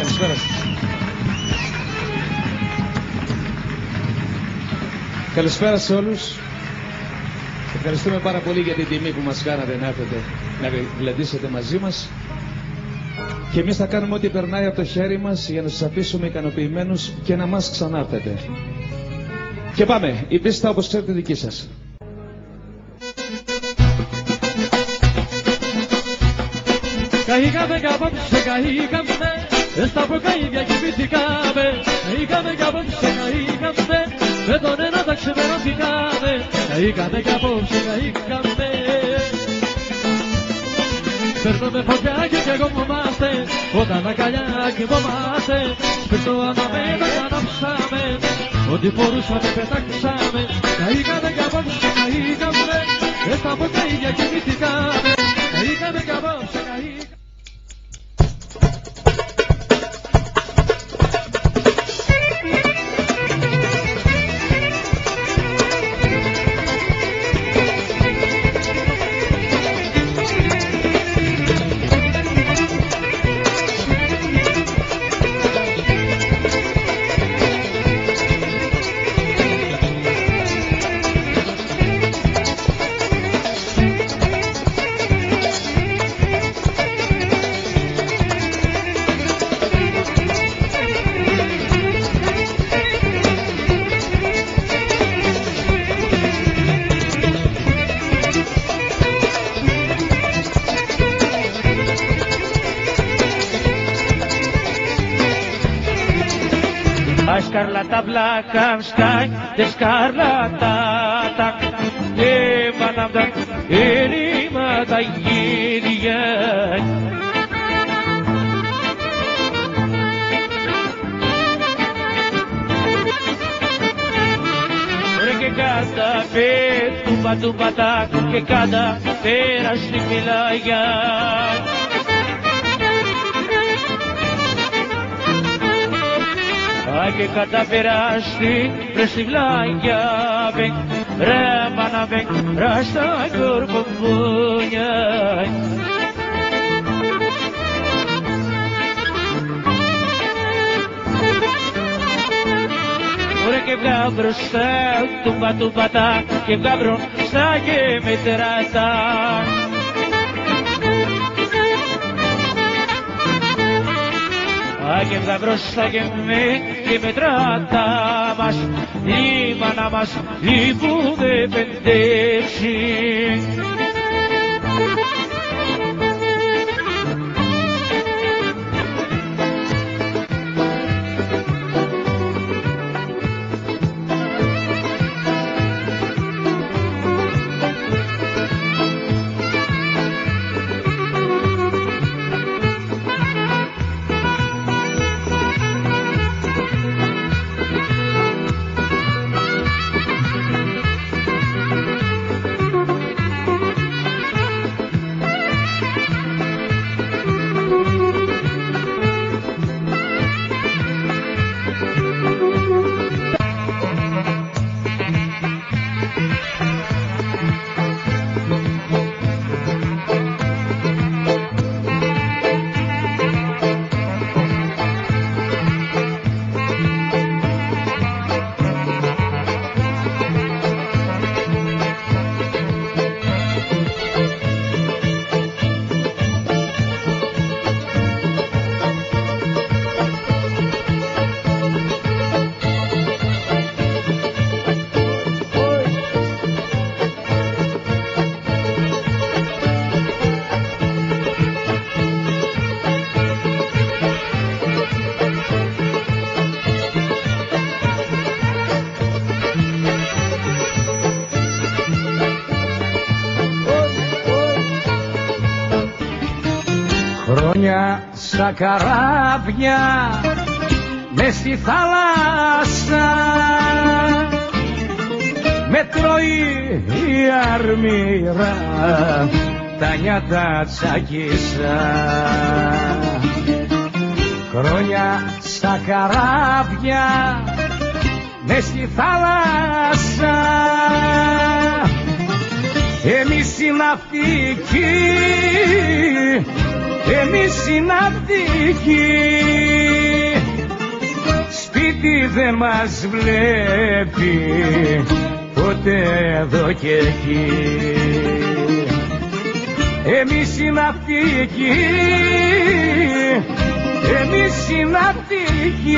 Καλησπέρα σας. Καλησπέρα σε όλους. Ευχαριστούμε πάρα πολύ για την τιμή που μας κάνατε να έρθετε να γλεντήσετε μαζί μας. Και εμείς θα κάνουμε ό,τι περνάει από το χέρι μας για να σας αφήσουμε ικανοποιημένους και να μας ξανάρθετε. Και πάμε, η πίστα όπως ξέρετε δική σας. Καήκαμε κι απόψε, καήκαμε, στα προκαίδια κοιμηθήκαμε. Καήκαμε κι απόψε, καήκαμε, με τον ένα τα ξεμερωθήκαμε. Καήκαμε κι απόψε, καήκαμε. Παίρνουμε φωτιά και καίγομαστε, όταν αγκαλιά κοιμόμαστε. Σπίρτο αναμένα κι ανάψαμε, ό,τι φορούσαμε πετάξαμε. Καήκαμε κι απόψε, καήκαμε, στα προκαίδια κοιμηθήκαμε. Καήκαμε κι απόψε, καήκαμε. Scarlata blanca, sky, the scarlata, tak, manamda, elima da yiriye. Porque cada vez tu patak, que cada pera shimilaya. Και καταφεράστη ρε στη βλάγια μπεκ, ρε μάνα μπεκ, ρε στα κορκομπούνια. Ωραία και βγά μπροστά, του πατά, και βγά μπροστά και με τεράτα. Και βγα μπροστά και με τράτα μας, η μάνα μας, η που δεν πεντέψει. Χρόνια σαν καράβια μες στη θάλασσα με τρώει η αρμύρα τα νιάτα τσακίσα. Χρόνια σαν καράβια μες στη θάλασσα εμείς οι ναυτικοί, εμείς οι ναυτικοί. δεν μας βλέπει ποτέ εδώ και εκεί. Εμείς οι ναυτικοί, εμείς οι ναυτικοί,